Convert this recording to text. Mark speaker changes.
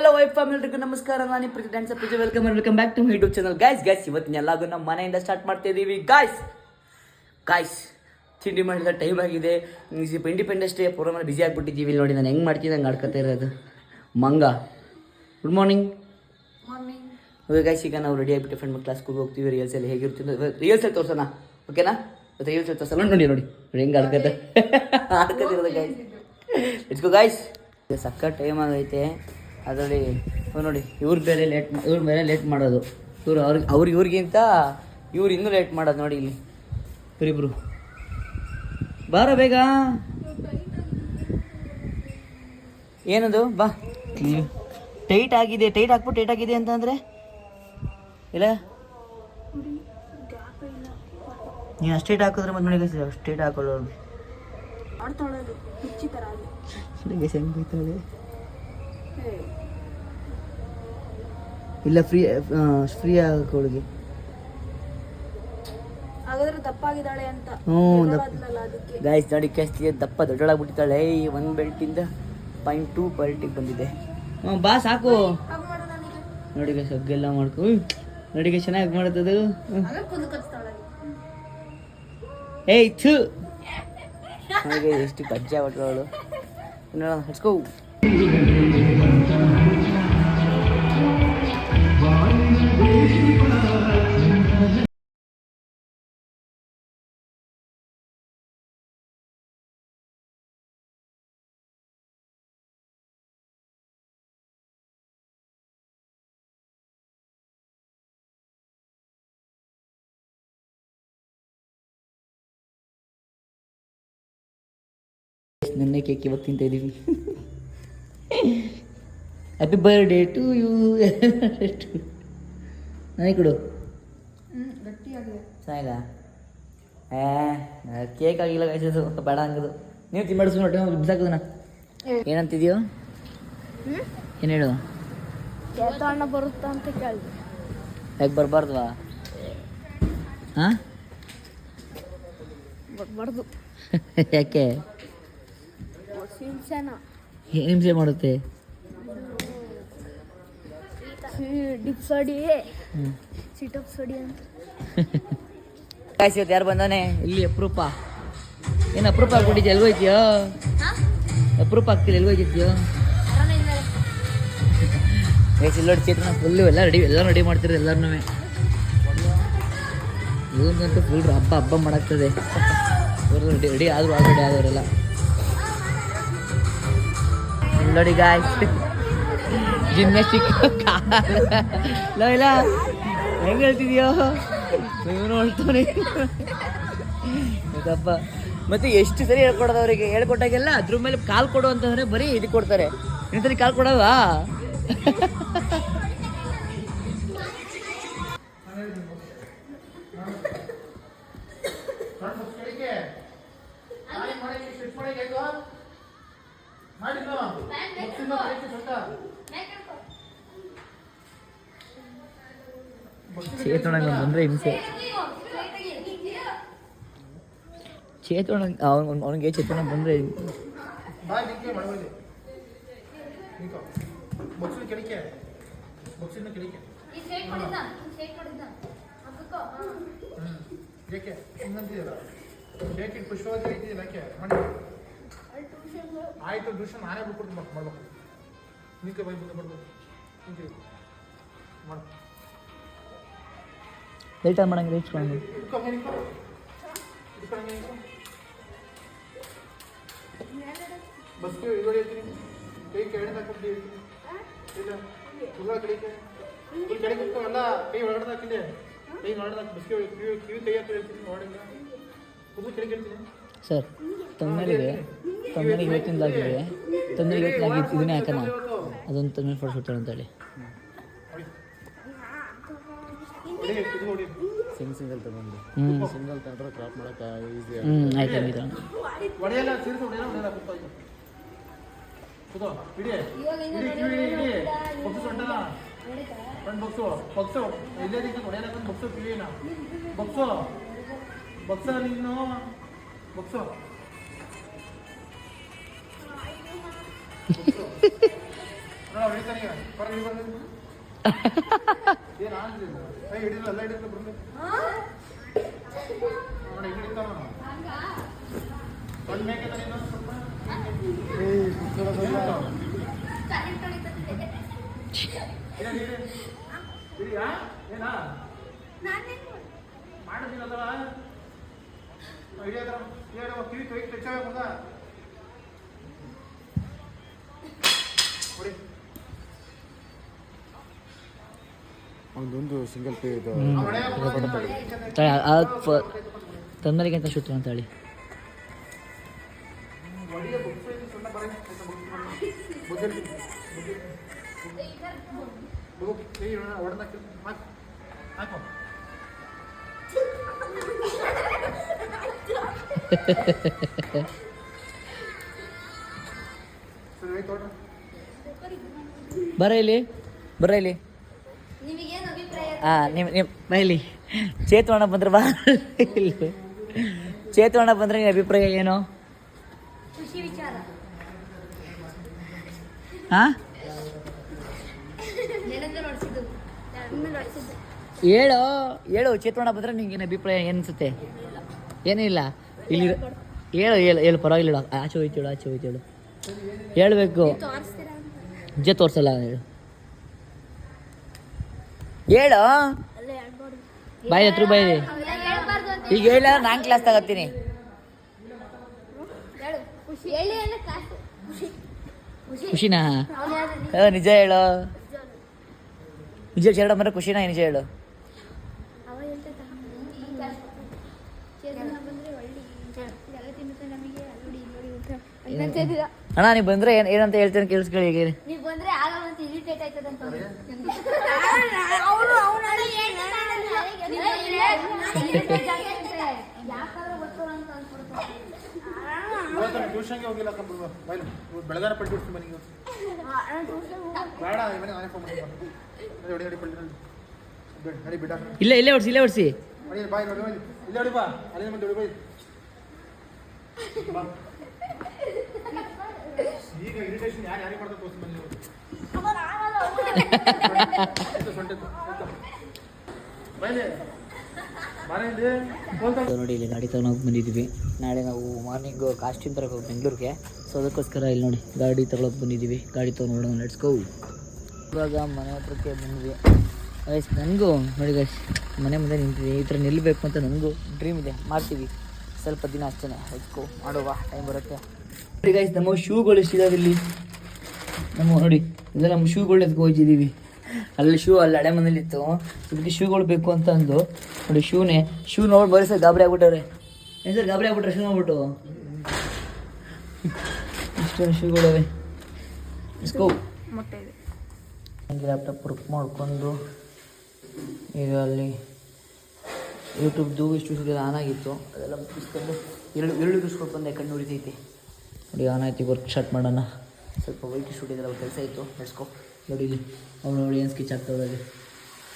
Speaker 1: Hello wife ಫ್ಯಾಮಿಲಿಗೂ ನಮಸ್ಕಾರ. ನಾನು ಪ್ರತಿ ಡ್ಯಾನ್ಸ್ ಪೂಜೆ welcome back to my YouTube channel. Guys ಇವತ್ತಿನ ಎಲ್ಲಾಗೂ ನಮ್ಮ ಮನೆಯಿಂದ ಸ್ಟಾರ್ಟ್ ಮಾಡ್ತಾ ಇದ್ದೀವಿ. ಗಾಯ್ಸ್ ತಿಂಡಿ ಮಾಡಿದ ಟೈಮ್ ಆಗಿದೆ. ಇಂಡಿಪೆಂಡೆನ್ಸ್ ಡೇ ಪ್ರೋಗ್ರಾಮಲ್ಲಿ ಬಿಸಿ ಆಗಿಬಿಟ್ಟಿದ್ದೀವಿ. ಇಲ್ಲಿ ನೋಡಿ ನಾನು ಹೆಂಗೆ ಮಾಡ್ತೀನಿ ಹಂಗೆ ಆಡ್ಕೊತಾ ಇರೋದು ಮಂಗ. Good morning. ಓಕೆ ಗೈಸ್, ಈಗ ನಾವು ರೆಡಿ ಆಗಿಬಿಟ್ಟು ಫ್ರೆಂಡ್ ಕ್ಲಾಸ್ಗೆ ಹೋಗ್ತೀವಿ. ರಿಹರ್ಸಲ್ ಹೇಗಿರ್ತೀನಿ ರಿಹರ್ಸಲ್ ತೋರ್ಸೋಣ, ಓಕೆನಾ? ಮತ್ತು ರಿಹರ್ಸಲ್ ತೋರ್ಸಲ್ಲ ನೋಡಿ ಹೆಂಗೆ ಆಡ್ಕೊತಿರೋದು ಗೈಸ್. ಇಟ್ಕೋ ಗೈಸ್, ಸಕ್ಕ ಟೈಮ್ ಆಗೈತೆ. ಅದರಲ್ಲಿ ನೋಡಿ ಇವ್ರ ಮೇಲೆ ಲೇಟ್ ಮಾಡೋದು. ಇವ್ರಿಗಿಂತ ಇವ್ರು ಇನ್ನೂ ಲೇಟ್ ಮಾಡೋದು. ನೋಡಿ ಇಲ್ಲಿ ಇವರಿಬ್ರು ಬಾರೋ ಬೇಗ. ಏನದು ಬಾ. ಟೈಟ್ ಆಗಿದೆ, ಟೈಟ್ ಆಗಿದೆ ಅಂತಂದರೆ ಇಲ್ಲ, ನೀನು ಅಷ್ಟೇಟ್ ಹಾಕಿದ್ರೆ ಮತ್ತೆ ನೋಡಿ ಅಷ್ಟೇಟ್ ಹಾಕೊಳ್ಳೋ ಹೆಂಗೆ ಬೈತಾಳೆ. ಇಲ್ಲ ಫ್ರೀ ಆಗೋಳಿಗೆ
Speaker 2: ದಪ್ಪಾಗಿದ್ದಾಳೆ ಅಂತ.
Speaker 1: ಗಾಯ್ಸ್ ನೋಡಿ ಕೇಸ್ತಿಗೆ ದಪ್ಪ ದೊಡ್ಡಳಾಗ್ಬಿಟ್ಟಿದ್ದಾಳೆ. 1 ಬೆಲ್ಟಿಂದ 0.2 ಬೆಲ್ಟಿಗೆ ಬಂದಿದೆ. ಬಾ ಸಾಕು ನೋಡಿ ಗೈಸ್, ಹಗ್ಗೆಲ್ಲ ಮಾಡ್ಕೊ. ನೋಡಿ ಗೈಸ್ ಚೆನ್ನಾಗಿ ಮಾಡ್ತದು. ಏಯ್ ಥು ಹಾಗೆ ಎಷ್ಟು ಕಜ್ಜಾ ಬಟ್ಟವಳು ನೋಡೋಣ. ಹಚ್ಕೋ. ನನ್ನ ಕೇಕ್ ಇವಾಗ ತಿಂತ ಇದ್ದೀವಿ. Happy birthday to you. ನನಗೆ ಕೊಡು. ಸಾಯಿಲ್ಲ ಕೇಕ್ ಆಗಿಲ್ಲ ಕಾಯಿಸೋದು ಬೇಡ ಹಂಗದು. ನೀವು ತಿನ್ಬಡಿಸ್ ನೋಡಿ ಬಿಸಾಕೋದನ್ನ. ಏನಂತಿದ್ಯೋ ಏನು ಹೇಳು?
Speaker 2: ಅಣ್ಣ ಬರುತ್ತಾ ಅಂತ ಕೇಳಿದೆ.
Speaker 1: ಯಾಕೆ ಬರಬಾರ್ದವಾ? ಹಾಂ
Speaker 2: ಬರಬಾರ್ದು.
Speaker 1: ಯಾಕೆ? ಹಿಂಸೆ ಮಾಡುತ್ತೆ.
Speaker 2: ಡಿಪ್ಸ್ ಹೊಡಿ, ಸಿಟಪ್ಸ್ ಹೊಡಿ ಅಂತ.
Speaker 1: ಇವತ್ತು ಯಾರು ಬಂದಾನೆ ಇಲ್ಲಿ? ಅಪರೂಪ. ಏನು ಅಪರೂಪ ಆಗ್ಬಿಟ್ಟಿದ್ಯಾ? ಎಲ್ಗೋಯ್ತೀಯೋ? ಅಪರೂಪ ಆಗ್ತಿಲ್ಲ, ಎಲ್ಗೋಯ್ತಿದ್ಯೋ? ನೋಡಿ ಚೇತನ ಫುಲ್ಲು ಎಲ್ಲ ರೆಡಿ ಮಾಡ್ತಿರೋದು ಎಲ್ಲರೂ. ಇವನಿಗಂತೂ ಫುಲ್ ಹಬ್ಬ ಮಾಡಾಗ್ತದೆ. ರೆಡಿ ಆದವರೆಲ್ಲ ನೋಡಿ ಗಾಯ್ಸ್. ಜಿಮ್ನಾಸ್ಟಿಕ್ ಇಲ್ಲ ಹೆಂಗೆ ಹೇಳ್ತಿದ್ಯೋ ಇವನು ಹೊಳ್ತಾನೆ ಹಬ್ಬ. ಮತ್ತೆ ಎಷ್ಟು ಸರಿ ಹೇಳ್ಕೊಡೋದು ಅವರಿಗೆ. ಹೇಳ್ಕೊಟ್ಟಾಗೆಲ್ಲ ಅದ್ರ ಮೇಲೆ ಕಾಲು ಕೊಡು ಅಂತಂದರೆ ಬರೀ ಇದು ಕೊಡ್ತಾರೆ. ಇನ್ನೊಂದ್ಸರಿ ಕಾಲು ಕೊಡೋವಾ? ಚೇತೊಣಗೆ ಬಂದರೆ ಹಿಂಸೆ. ಅವನಿಗೆ ಚೇತನ ಬಂದರೆ
Speaker 3: ಆಯ್ತು. ಟ್ಯೂಷನ್ ನಾನೇ ಬಿಟ್ಕೊಡ್ತೀನಿ ಮಾಡ್ಬೇಕು. ನಿಂಕೆ ಬೈ ಬರ್ಬೋದು ಮಾಡು.
Speaker 1: ಲೇಟಾಗಿ ಮಾಡಂಗೆ ಇಟ್ಕೊಂಡು
Speaker 3: ಬಸ್ಗೆ ಇಳುವರಿ ಹೇಳ್ತೀನಿ. ಕೈ ಕೆಳಗಡೆ ಹಾಕ್ಬಿಟ್ಟು ಇಲ್ಲ ತುಂಬ ಕಡೆಗೆ ಅಲ್ಲ, ಕೈ ಒಳಗಡೆ ಹಾಕಿದೆ. ಕೈ ಒಳಗಡೆ ಹಾಕಿ ಬಸ್ಗೆ ಕಿವಿ ಕೈ ಹಾಕಿ ಹೇಳ್ತೀನಿ. ಒಳಗಡೆ ತುಂಬ ಕೆಳಗೆ ಹೇಳ್ತೀನಿ
Speaker 1: ಸರ್. ತಮ್ಮನಿಗೆ ಇವತ್ತಿಂದಾಗಿದೆ. ತಮ್ಮನಿಗೆ ಇವತ್ತಿನಾಗಿತ್ತು ಇದನ್ನೇ ಹಾಕೋಣ. ಅದೊಂದು ತಮ್ಮನ ಫೋಟೋ ಸುಡ್ತಾಳೆ ಅಂತೇಳಿ
Speaker 3: ಸಿಂಗಲ್ ತಗೊಂಡು ಸಿಂಗಲ್ ತಗೊಂಡ್ರೆ ಕ್ರಾಪ್ ಮಾಡೋಕೆ ಈಸಿ.
Speaker 1: ಆಯ್ತು ಆಯ್ತು.
Speaker 3: ಒಡೆಯಲ್ಲ ಸೇರಿಸಿ ಒಡೆಯಲ್ಲ ಕೂತೋ ಇಡಿ ಬಕ್ಸು ಸೊಂಟನ ಒಂದು ಬಕ್ಸು ಇಲ್ಲೇ ಒಡೆಯಲ್ಲ ಒಂದು ಬಕ್ಸು ಕಿವಿನ ಬಕ್ಸ ನೀನು ಬಕ್ಸು ಹೊಡಿತಾನೆ ಈಗ ಬರ ನೀವು ಬಂದು ಏನು ಆಗಿಲ್ಲ ಕೈ ಹಿಡಿದಿಲ್ಲ ಎಲ್ಲ ಹಿಡಿದಿಲ್ಲ ಬರಲಿ ನೋಡಿ ಈಗ ಹಿಡಿತಾವ ಒಂದು ಮೇಕೆ ತಾನೆ ಇನ್ನೊಂದು ಸ್ವಲ್ಪ ಇದೆಯಾ ಏನಾ ಮಾಡಿದ್ದೀನಲ್ಲ ಹಿಡಿಯೋದ್ರ ಹೇಳು ಕಿವಿ ತೊಯ್ದು ತೆಚ್ಚಾಗ ಹೊಡಿ
Speaker 4: ಒಂದೊಂದು ಸಿಂಗಲ್ ಪೇ ಇದು
Speaker 1: ತಂದರಿಗೆ ಅಂತ ಶೂಟ್ ಅಂತೇಳಿ
Speaker 3: ಹಾಕೋ ಸರಿ ಆಯ್ತು ನೋಡ್ರಿ
Speaker 1: ಬರ ಇಲ್ಲಿ
Speaker 2: ನಿಮಗೇನು ಅಭಿಪ್ರಾಯ?
Speaker 1: ನಿಮ್ಮ ಇಲ್ಲಿ ಚೇತುವಣ್ಣ ಬಂದ್ರೆ ಬಾ ಇಲ್ಲಿ ಚೇತುವಣ್ಣ ಬಂದ್ರೆ ನಿನ್ನ ಅಭಿಪ್ರಾಯ ಏನು?
Speaker 2: ಖುಷಿ ವಿಚಾರ.
Speaker 1: ಹಾಂ
Speaker 2: ನೆಲಂದ ನೋಡ್ಸಿದ್ದು ನೋಡ್ಸಿದ್ದು
Speaker 1: ಹೇಳು ಚೇತುವಣ್ಣ ಬಂದ್ರೆ ನಿಂಗೇನು ಅಭಿಪ್ರಾಯ ಏನು ಅನ್ಸುತ್ತೆ? ಏನೂ ಇಲ್ಲ ಇಲ್ಲಿ ಹೇಳು ಪರವಾಗಿಲ್ಲ ಆಚೆ ಹೋಯ್ತೇಳು ಹೇಳ್ಬೇಕು
Speaker 2: ತೋರಿಸ್ತೀರಾ ಅಂತ
Speaker 1: ನಿಜ ತೋರ್ಸಲ್ಲ ಹೇಳು
Speaker 2: ಅಲ್ಲೇ ಹೇಳ್ಬಾರ್ದು.
Speaker 1: ಬಾಯಿ ಹತ್ರ ಬಾಯಿ
Speaker 2: ಹೇಳ್ಬಾರ್ದು ಅಂತ
Speaker 1: ಈಗ ಹೇಳ ನಾನು ಕ್ಲಾಸ್ ತಗೋತೀನಿ
Speaker 2: ಹೇಳು. ಖುಷಿ ಹೇಳಿ ಅನ್ನೋ ಕಾಸು. ಖುಷಿ
Speaker 1: ಖುಷಿನಾ?
Speaker 2: ಅವ್ನು ಹೇಳ್ದ
Speaker 1: ನಿಜ ಹೇಳು ನಿಜ ಚೇರಡ ಬಂದ್ರೆ ಖುಷಿನಾ? ನಿಜ ಹೇಳು
Speaker 2: ಅವ ಹೇಳ್ತೈತ ಚೇತನ ಬಂದ್ರೆ ಒಳ್ಳೆ ಎಲ್ಲ ತಿನ್ನುತ್ತೆ ನಮಗೆ ನೋಡಿ ಅಂತ ಅಂತಿದ್ದೀರಾ?
Speaker 1: ಅಣ್ಣ ನೀವು ಬಂದ್ರೆ ಏನಂತ ಹೇಳ್ತೇನೆ ಕೇಳಿಸ್ಕೊಳ್ಳಿ ಈಗ
Speaker 2: ನೀವು ಬಂದ್ರೆ ಆಗಲ್ಲ ಅಂತ ಇರಿಟೇಟ್ ಆಯ್ತದ ಅಂತ ಯಾಕಾದ್ರೂ ಗೊತ್ತಲ್ಲ ಅಂತ ಅನ್ಸ್ಬಿಡುತ್ತೆ.
Speaker 3: ಟ್ಯೂಷನ್ಗೆ ಹೋಗಿಲ್ಲ ಕಂಬಿಡುವ ಬಾಯ್ಲು ಬೆಳಗಾರ ಪಟ್ಟಿ ಬಿಡ್ತೀನಿ ಮನೆಗೆ ಬೇಡ ಮನೆ ನಾನೇ ಫೋನ್ ಮಾಡಿ ಹೊಡಿ ಹೊಡಿ ಪಳ್ಳಿ ನಡಿ ಬಿಡ
Speaker 1: ಇಲ್ಲೇ ಹೊಡ್ಸಿ
Speaker 3: ಹೊಡಿ ಬಾಯ್ ನೋಡಿ ಇಲ್ಲೇ ಹೊಡಿ ಬಾ ಅಲ್ಲಿಂದ ಮುಂದೆ ಹೊಡಿ ಬಾಯ್ ಬಾ ಈಗ ಇರಿಟೇಷನ್ ಯಾರಿಗೆ ಮಾಡ್ತಾ ತೋರಿಸಿ ಮನೆ ಬಾಯ್ಲೆ ಬಾರ ಇಲ್ಲಿ
Speaker 1: ನೋಡಿ ಇಲ್ಲಿ ಗಾಡಿ ತಗೊಂಡು ಬಂದಿದ್ವಿ. ನಾಳೆ ನಾವು ಮಾರ್ನಿಂಗ್ ಕಾಸ್ಟ್ಯೂಮ್ ತರಕ್ಕೆ ಹೋಗಿ ಬೆಂಗಳೂರಿಗೆ. ಸೊ ಅದಕ್ಕೋಸ್ಕರ ಇಲ್ಲಿ ನೋಡಿ ಗಾಡಿ ತಗೊಳಕ್ಕೆ ಬಂದಿದ್ದೀವಿ. ಗಾಡಿ ತೊಗೊಂಡು ನೋಡೋಣ, ಲೆಟ್ಸ್ ಗೋ. ಇವಾಗ ಮನೆ ಹತ್ರಕ್ಕೆ ಬಂದ್ವಿ ಗೈಸ್. ನನಗೂ ನೋಡಿ ಗೈಸ್ ಮನೆ ಮುಂದೆ ನಿಂತಿದೆ. ಈ ಥರ ನಿಲ್ಲಬೇಕು ಅಂತ ನನಗೂ ಡ್ರೀಮ್ ಇದೆ. ಮಾಡ್ತೀವಿ ಸ್ವಲ್ಪ ದಿನ ಅಷ್ಟೇ. ಲೆಟ್ಸ್ ಗೋ, ಮಾಡುವ ಟೈಮ್ ಬರುತ್ತೆ. ನೋಡಿ ಗೈಸ್ ನಮ್ಮ ಶೂಗಳು ಎಷ್ಟಿದಾವೆ ಇಲ್ಲಿ. ನೋಡಿ ಇದೆಲ್ಲ ನಮ್ಮ ಶೂಗಳು ಎತ್ಕೊ ಹೋಗಿದ್ದೀವಿ. ಅಲ್ಲಿ ಅಲ್ಲಿ ಹಳೆ ಮನೇಲಿತ್ತು. ಇದಕ್ಕೆ ಶೂಗಳು ಬೇಕು ಅಂತ ಅಂದು ನೋಡಿ ಶೂ ನೋಡಿ ಬರೀ ಸರ್ ಗಾಬರಿ ಆಗ್ಬಿಟ್ಟವ್ರೆ. ಏನು ಸರ್ ಗಾಬರಿ ಆಗ್ಬಿಟ್ರೆ ಶೂ ನೋಡ್ಬಿಟ್ಟು ಇಷ್ಟೊಂದು ಶೂಗಳವೆ. ಇಸ್ಕೋ
Speaker 2: ಮೊಟ್ಟೆ ಇದೆ.
Speaker 1: ಹಂಗೆ ಲ್ಯಾಪ್ಟಾಪ್ ವರ್ಕ್ ಮಾಡಿಕೊಂಡು ಈಗ ಅಲ್ಲಿ ಯೂಟ್ಯೂಬ್ದು ಇಷ್ಟು ಆನ್ ಆಗಿತ್ತು. ಅದೆಲ್ಲ ಮುಗಿಸ್ಕೊಂಡು ಎರಡು ಇಸ್ಕೊಂಡು ಬಂದೆ. ಕಣ್ಣು ಉಳಿತೈತಿ ನೋಡಿ. ಆನ್ ಆಯ್ತು. ವರ್ಕ್ ಸ್ಟಾರ್ಟ್ ಮಾಡೋಣ. ಸ್ವಲ್ಪ ವೈಟ್ ಸ್ಟುಡಿಯೋದಲ್ಲ ಕೆಲಸ ಇತ್ತು. ನಡೆಸ್ಕೊ ನೋಡಿ ಇಲ್ಲಿ ಅವ್ನು ನೋಡಿ ಏನು ಸ್ಕೆಚ್ ಆಗ್ತಾವಲ್ಲಿ.